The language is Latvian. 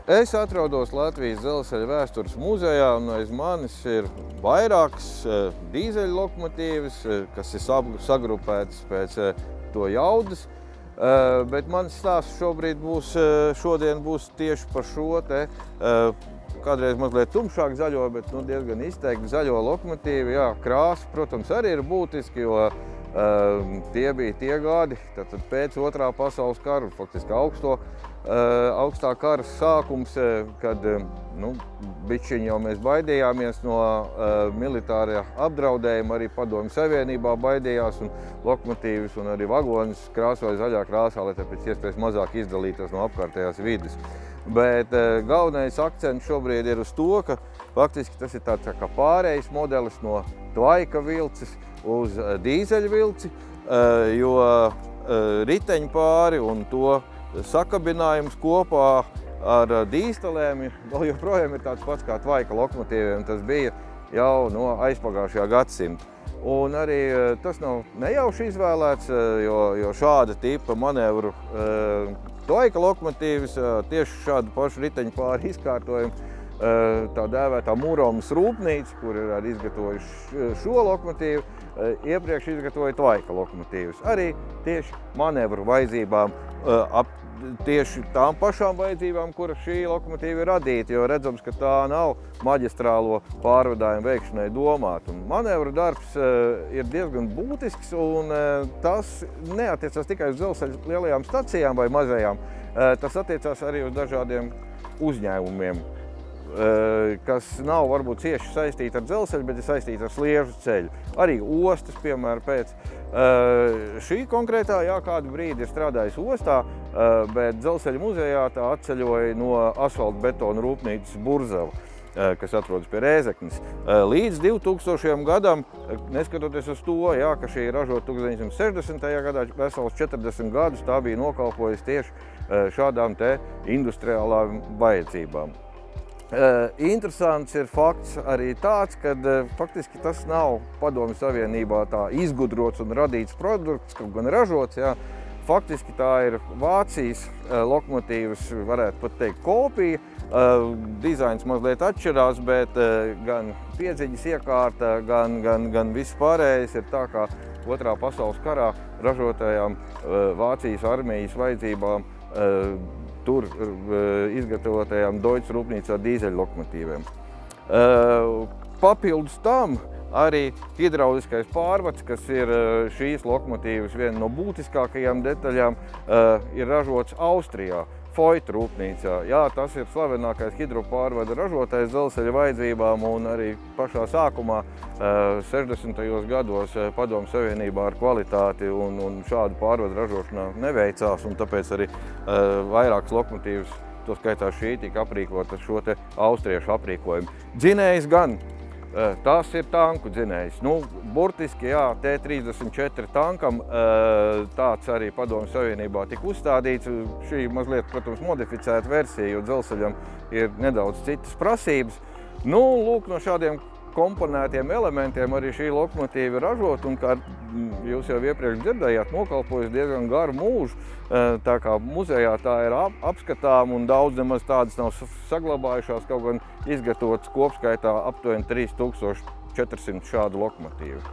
Es atrodos Latvijas dzelzceļa vēstures muzejā, un aiz manis ir vairākas dīzeļu lokomotīvas, kas ir sagrupētas pēc to jaudas. Bet mans stāsts šodien būs tieši par šo te, kādreiz mazliet tumšāk zaļo, bet diezgan izteikti zaļo lokomotīvu. Jā, krāsa, protams, arī ir būtiski, jo tie bija tie gadi, tātad pēc Otrā pasaules kara, faktiski augstā kara sākums, kad bišķiņ jau mēs baidījāmies no militārā apdraudējuma, arī Padomju Savienībā baidījās, un lokomotīvas un arī vagonis krāsoja zaļā krāsā, lai pēc iespējas mazāk izdalītos no apkārtējās vides. Bet galvenais akcents šobrīd ir uz to, ka faktiski tas ir tāds kā pārējais modelis no tvaika vilces uz dīzeļu vilci, jo riteņpāri un to sakabinājums kopā ar dīstelēm vēl joprojām ir tāds pats kā tvaika lokomotīviem. Tas bija jau no aizpagājušajā gadsimta. Un arī tas nav nejauši izvēlēts, jo šāda tipa manevru tvaika lokomotīvas tieši šādu pašu riteņpāri izkārtojumu tā dēvētā Muromas rūpnīca, kur ir arī izgatavojuši šo lokomotīvu, iepriekš izgatavoja tvaika lokomotīvas. Arī tieši manevru vajadzībām, tieši tām pašām vajadzībām, kuras šī lokomotīva ir radīta, jo redzams, ka tā nav maģistrālo pārvadājumu veikšanai domāta. Un manevru darbs ir diezgan būtisks, un tas neatiecās tikai uz dzelzceļa lielajām stacijām vai mazajām, tas attiecās arī uz dažādiem uzņēmumiem, kas nav varbūt cieši saistīti ar dzelzceļu, bet ir saistīti ar sliežu ceļu. Arī ostas, piemēram, pēc. Šī konkrētā, kādu brīdi ir strādājusi ostā, bet dzelzceļa muzejā tā atceļoja no asfaltbetona rūpnīcas Burzava, kas atrodas pie Rēzeknes. Līdz 2000. gadam, neskatoties uz to, ka šī ir ražota 1960. gadā, vesels 40 gadus, tā bija nokalpojusi tieši šādām te industriālām vajadzībām. Interesants ir fakts arī tāds, ka faktiski tas nav Padomju Savienībā tā izgudrots un radīts produkts, kaut gan ražots. Faktiski tā ir Vācijas lokomotīvas, varētu pat teikt, kopija. Dizains mazliet atšķirās, bet gan piedziņas iekārta, gan viss pārējais ir tā kā Otrā pasaules karā ražotajām Vācijas armijas vajadzībām tur izgatavotajām Deutsche rūpnīcā dīzeļu lokomotīvēm. Papildus tam arī hidrauliskais pārvads, kas ir šīs lokomotīvas viena no būtiskākajām detaļām, ir ražots Austrijā, Voith rūpnīcā. Tas ir slavenākais hidropārvada ražotājs dzelzceļa vajadzībām, un arī pašā sākumā 60. gados Padomju Savienībā ar kvalitāti un šādu pārvadu ražošanā neveicās, un tāpēc arī vairākas lokomotīvas, to skaitā šī, tika aprīkot ar šo te austriešu aprīkojumu. Dzinējs gan. Tās ir tanku dzinējs. Burtiski, T-34 tankam tāds arī Padomju Savienībā tika uzstādīts. Šī mazliet, protams, modificēta versija, jo dzelzceļam ir nedaudz citas prasības. Lūk, no šādiem komponētiem elementiem arī šī lokomotīva ir ražota, un, kā jūs jau iepriekš dzirdējāt, nokalpojas diezgan garu mūžu. Tā kā muzejā tā ir apskatām, un daudz nemaz tādas nav saglabājušās, kaut gan izgatavotas kopskaitā aptuveni 3400 šādu lokomotīvu.